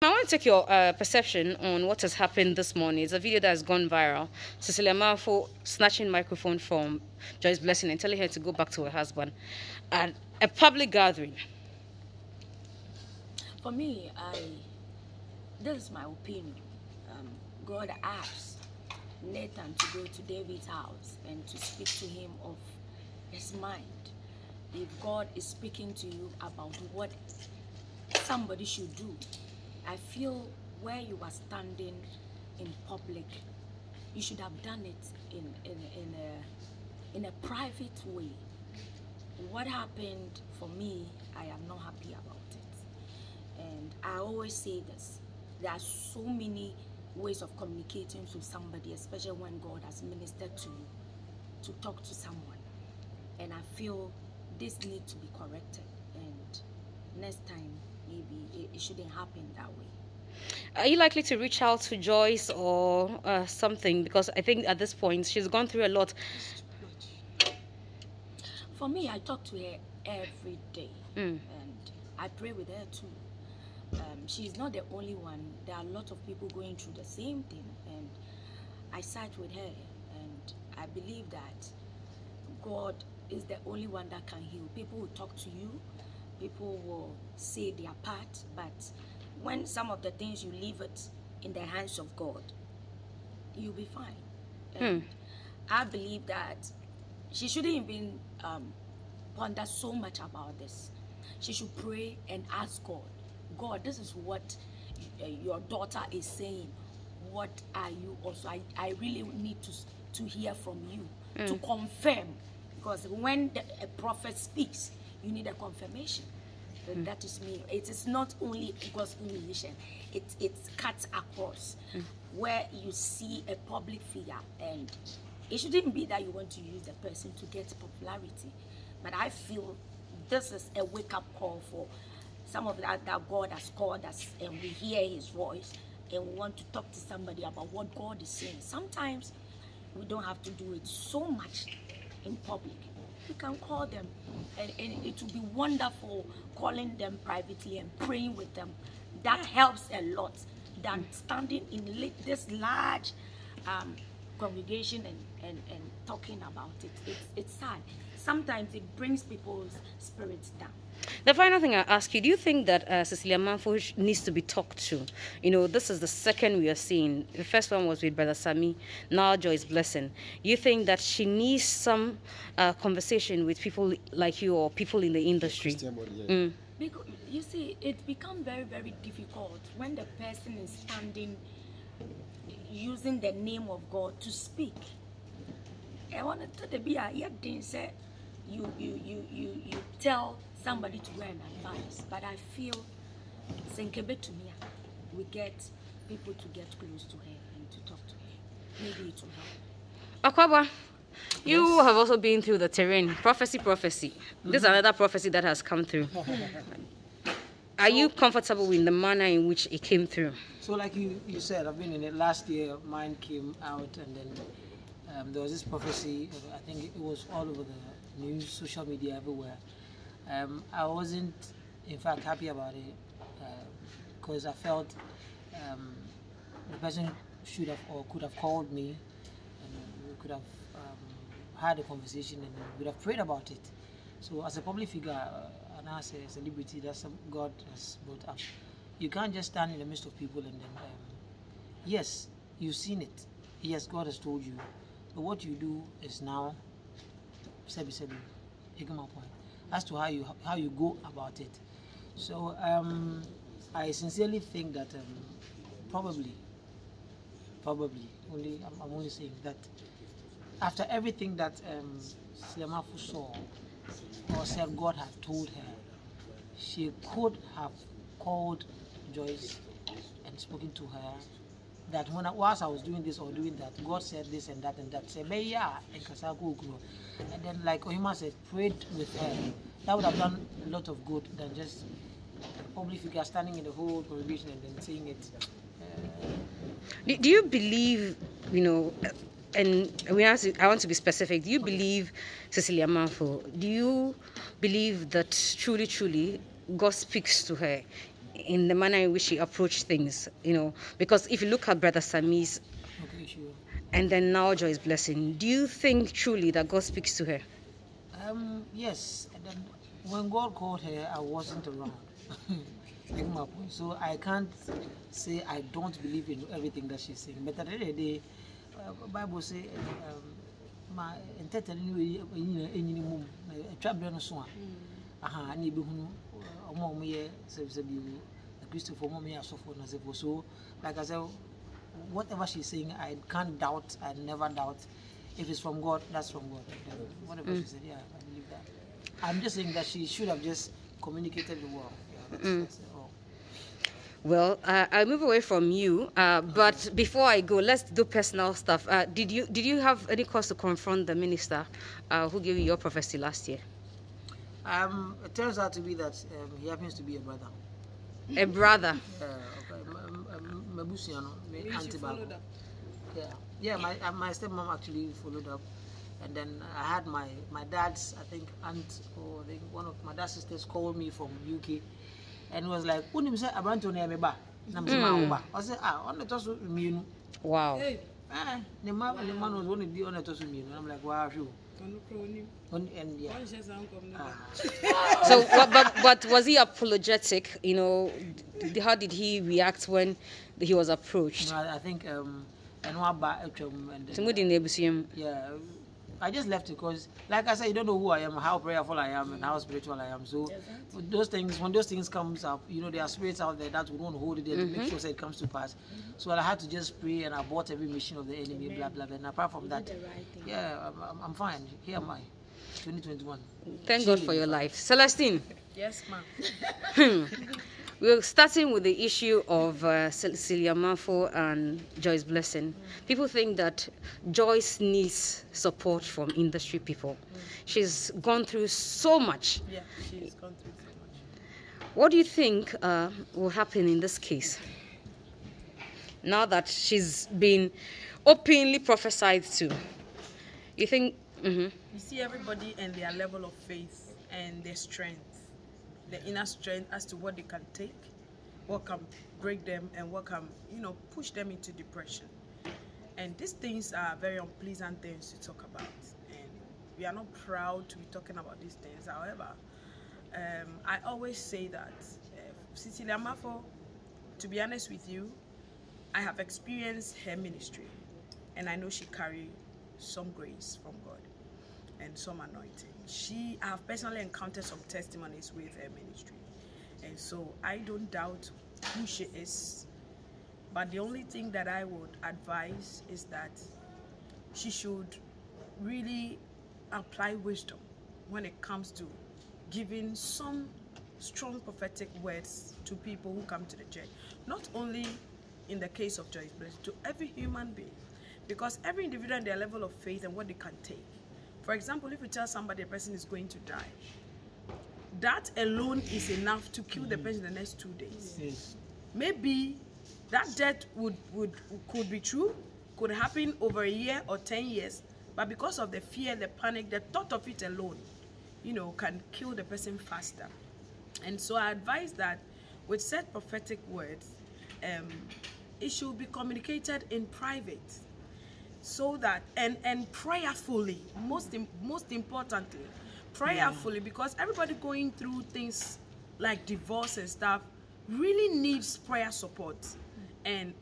I want to take your perception on what has happened this morning. It's a video that has gone viral. Cecilia Marfo snatching microphone from Joyce Blessing and telling her to go back to her husband at a public gathering. For me, this is my opinion. God asked Nathan to go to David's house and to speak to him of his mind. If God is speaking to you about what somebody should do, I feel where you are standing in public, you should have done it in a private way. What happened for me, I am not happy about it. And I always say this, there are so many ways of communicating to somebody, especially when God has ministered to you, to talk to someone. And I feel this needs to be corrected, and next time maybe it shouldn't happen that way. Are you likely to reach out to Joyce or something? Because I think at this point she's gone through a lot. For me, I talk to her every day, and I pray with her too. She's not the only one. There are a lot of people going through the same thing, and I side with her, and I believe that God is the only one that can heal. People will talk to you, people will say their part, but when some of the things you leave it in the hands of God, you'll be fine. And I believe that she shouldn't even ponder so much about this. She should pray and ask God, God, this is what your daughter is saying. What are you also? I really need to hear from you to confirm, because when a prophet speaks, you need a confirmation. That is me. It is not only gospel musician. It cuts across where you see a public figure, and it shouldn't be that you want to use the person to get popularity. But I feel this is a wake-up call for some of that God has called us, and we hear his voice, and we want to talk to somebody about what God is saying. Sometimes we don't have to do it so much in public. You can call them, and it will be wonderful calling them privately and praying with them. That helps a lot than standing in this large congregation and talking about it. It's sad. Sometimes it brings people's spirits down. The final thing I ask you, do you think that Cecilia Marfo needs to be talked to? You know, this is the second we are seeing. The first one was with Brother Sami, now Joyce Blessing. You think that she needs some conversation with people like you or people in the industry? Because you see, it becomes very, very difficult when the person is standing using the name of God to speak. I wanted to be a say you tell somebody to go and advise, but I feel we get people to get close to her and to talk to her. Maybe it will help. Akwaboah, you have also been through the terrain. Prophecy. This is another prophecy that has come through. Are you comfortable with the manner in which it came through? So like you said, I've been in it. Last year, mine came out, and then there was this prophecy. I think it was all over the news, social media, everywhere. I wasn't, in fact, happy about it because I felt the person should have or could have called me, and we could have had a conversation, and we would have prayed about it. So as a public figure, and as a celebrity that God has brought up, you can't just stand in the midst of people and then, yes, you've seen it. Yes, God has told you. But what you do is now, sebi, you get my point, as to how you go about it. So I sincerely think that probably, I'm only saying that after everything that Cecilia Marfo saw or said God had told her, she could have called Joyce and spoken to her that whilst I was doing this or doing that, God said this and that and that. Say, and then, like Ohemaa said, prayed with her. That would have done a lot of good than just a public figure standing in the whole congregation and then saying it. Do you believe, you know, and I want to be specific, do you believe Cecilia Marfo? Do you believe that truly God speaks to her in the manner in which he approached things, you know, because if you look at Brother Sammy's and then now Joyce Blessing, do you think truly that God speaks to her? Yes. And then when God called her, I wasn't around. Make my point. So I can't say I don't believe in everything that she's saying. But at the end of the day, Bible says, my entertainment any mum a traveler no so aha ani be hunu omo ye se bi Christopher mom ya so for na se so like I said, whatever she's saying I can't doubt, I never doubt. If it's from God, that's from God. Whatever she said, yeah, I believe that. I'm just saying that she should have just communicated the word. Yeah, that's all. Well, I'll move away from you, but before I go, let's do personal stuff. Did you have any cause to confront the minister who gave you your prophecy last year? It turns out to be that he happens to be a brother. A brother? Yeah, my stepmom actually followed up, and then I had my dad's, I think, aunt, or I think one of my dad's sisters called me from UK, and was like, "Who name say Abanto ne me ba?" I said, on the toss me. Wow. The man was one of the on the toss me. I'm like, wow, sure. And yeah. So, but was he apologetic? You know, how did he react when he was approached? I think yeah, I just left it because, like I said, you don't know who I am, how prayerful I am, and how spiritual I am. So, those things, when those things comes up, you know, there are spirits out there that would want to hold it there to make sure that it comes to pass. So I had to just pray and abort every mission of the enemy, blah blah blah. And apart from that, yeah, I'm fine. Here am I, 2021. Thank God for your life, Celestine. Yes, ma'am. We're starting with the issue of Cecilia Marfo and Joyce Blessing. People think that Joyce needs support from industry people. She's gone through so much. Yeah, she's gone through so much. What do you think will happen in this case? Now that she's been openly prophesied to, you think? You see everybody and their level of faith and their strength. The inner strength as to what they can take, what can break them, and what can, you know, push them into depression. And these things are very unpleasant things to talk about. And we are not proud to be talking about these things. However, I always say that Cecilia Marfo, to be honest with you, I have experienced her ministry, and I know she carries some grace from God and some anointing. I have personally encountered some testimonies with her ministry, and so I don't doubt who she is. But the only thing that I would advise is that she should really apply wisdom when it comes to giving some strong prophetic words to people who come to the church. Not only in the case of Joyce Blessing, to every human being, because every individual and their level of faith and what they can take. For example, if you tell somebody a person is going to die, that alone is enough to kill the person in the next 2 days. Yes. Maybe that death could be true, could happen over a year or 10 years, but because of the fear, the panic, the thought of it alone, you know, can kill the person faster. And so I advise that with said prophetic words, it should be communicated in private. So that, and prayerfully, most importantly, prayerfully, because everybody going through things like divorce and stuff really needs prayer support and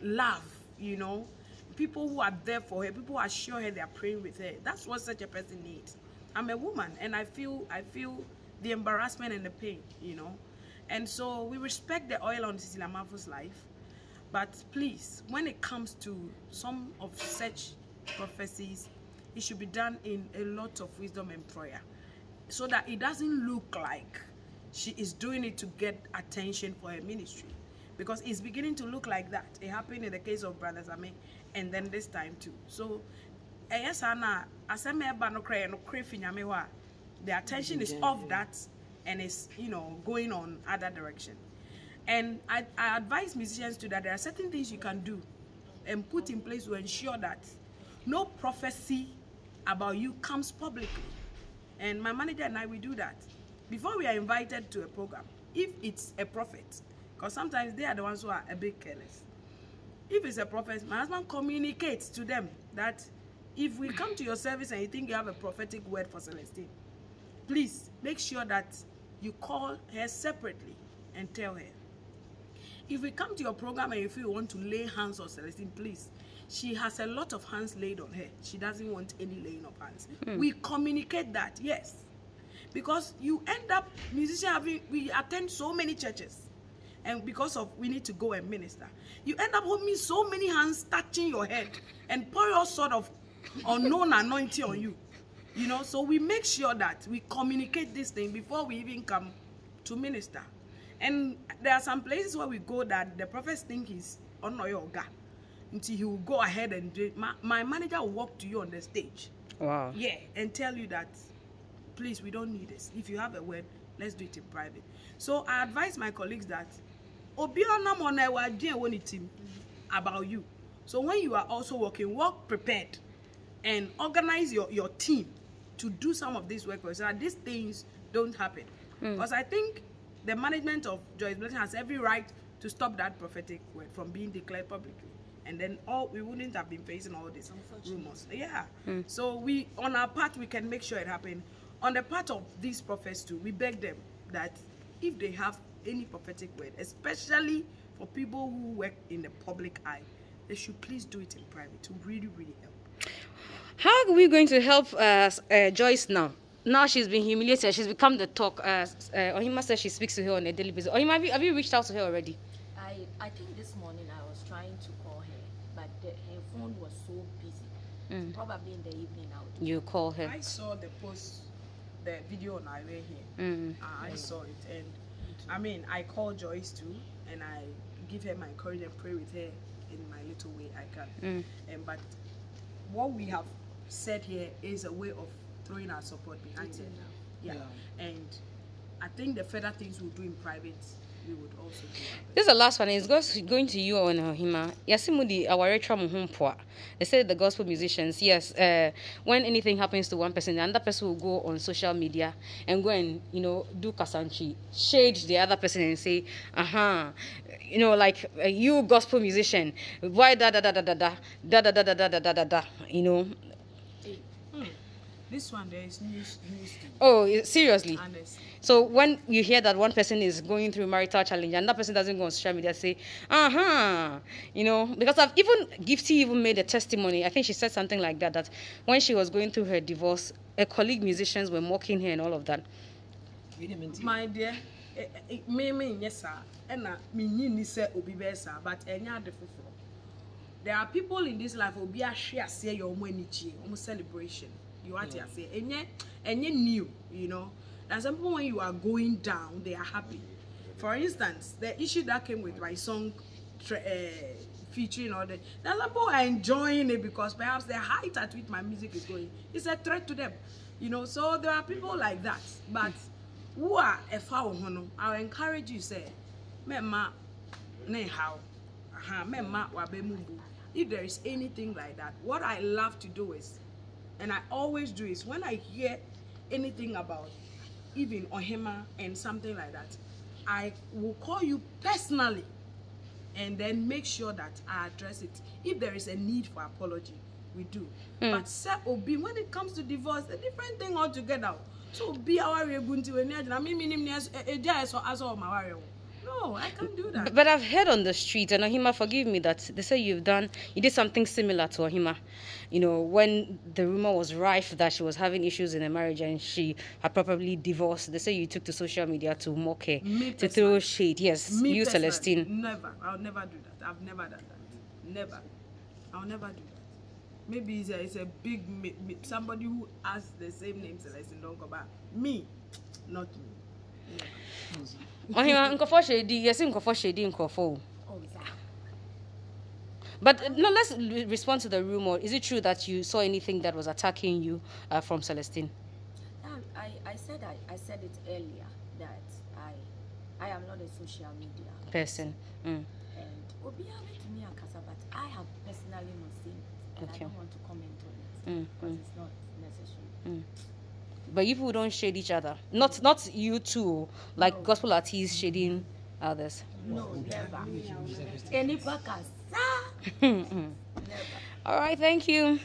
love, you know. People who are there for her, people who assure her they are praying with her. That's what such a person needs. I'm a woman, and I feel the embarrassment and the pain, you know. And so we respect the oil on Cecilia Marfo's life. But please, when it comes to some of such prophecies, it should be done in a lot of wisdom and prayer, so that it doesn't look like she is doing it to get attention for her ministry. Because it's beginning to look like that. It happened in the case of Brother Zame, and then this time too. So, the attention is off that, and it's, you know, going on other direction. And I advise musicians too that there are certain things you can do and put in place to ensure that no prophecy about you comes publicly. And my manager and I, we do that. Before we are invited to a program, if it's a prophet, because sometimes they are the ones who are a bit careless. If it's a prophet, my husband communicates to them that if we come to your service and you think you have a prophetic word for Celestine, please make sure that you call her separately and tell her. If we come to your program and if you want to lay hands on Celestine, please. She has a lot of hands laid on her. She doesn't want any laying of hands. We communicate that, yes. Because you end up, musicians we attend so many churches. And because of we need to go and minister, you end up holding so many hands touching your head and pour all sort of unknown anointing on you. You know, so we make sure that we communicate this thing before we even come to minister. And there are some places where we go that the prophets think he's on your God. Until he will go ahead and do it. My manager will walk to you on the stage. Wow. Yeah, and tell you that, please, we don't need this. If you have a word, let's do it in private. So I advise my colleagues that about you. So when you are also working, work prepared and organize your team to do some of this work so that these things don't happen. Because I think the management of Joyce Blessing has every right to stop that prophetic word from being declared publicly. And then we wouldn't have been facing all these rumors. Yeah. So we, on our part, we can make sure it happens. On the part of these prophets too, we beg them that if they have any prophetic word, especially for people who work in the public eye, they should please do it in private to really, really help. How are we going to help Joyce now? Now she's been humiliated. She's become the talk. Ohemaa says she speaks to her on a daily basis. Ohemaa, have you reached out to her already? I think this morning I was trying to call her, but her phone was so busy. Probably in the evening I would. You call her. I saw the post, the video on our way here. I saw it, and I mean, I call Joyce too, and I give her my courage and pray with her in my little way I can. But what we have said here is a way of throwing our support behind it. Yeah. And I think the further things we'll do in private, we would also do. This is the last one. It's going to you on Ohemaa. Yasimudi, our retro. They say the gospel musicians, yes, when anything happens to one person, the other person will go on social media and go and, do kasanchi, shade the other person and say, like you gospel musician, why da da da da da da da da da da da da da da, This one there is news. Oh, seriously? Honestly. So when you hear that one person is going through marital challenge and that person doesn't go on social media, say, because I've Gifty even made a testimony. I think she said something like that when she was going through her divorce, her colleague musicians were mocking her and all of that. My dear, yes sir, but there are people in this life who be a share say your celebration. You want to say, and you new, And some people, when you are going down, they are happy. For instance, the issue that came with my song featuring all that, some people are enjoying it because perhaps the height at which my music is going is a threat to them. So there are people like that. But who are a foul hono, I'll encourage you, say, Mema, how, if there is anything like that, what I love to do is, and I always do is, when I hear anything about even Ohemaa and something like that, I will call you personally and then make sure that I address it. If there is a need for apology, we do. But Obi, when it comes to divorce, a different thing altogether. So be our no, I can't do that. But I've heard on the street, and Ohemaa, forgive me, that they say you did something similar to Ohemaa. When the rumor was rife that she was having issues in a marriage and she had probably divorced, they say you took to social media to mock her, to throw shade. Yes, you, Celestine. Never. I'll never do that. I've never done that. Never. I'll never do that. Maybe it's a big somebody who has the same name, Celestine Donkor, but me, not me. Never. But no, let's respond to the rumor. Is it true that you saw anything that was attacking you from Celestine? I said it earlier that I am not a social media person. And Obi to me but I have personally not seen it, and I don't want to comment on it because it's not necessary. But if we don't shade each other, not you two, like gospel artists shading others. No, never. Any podcast. All right, thank you.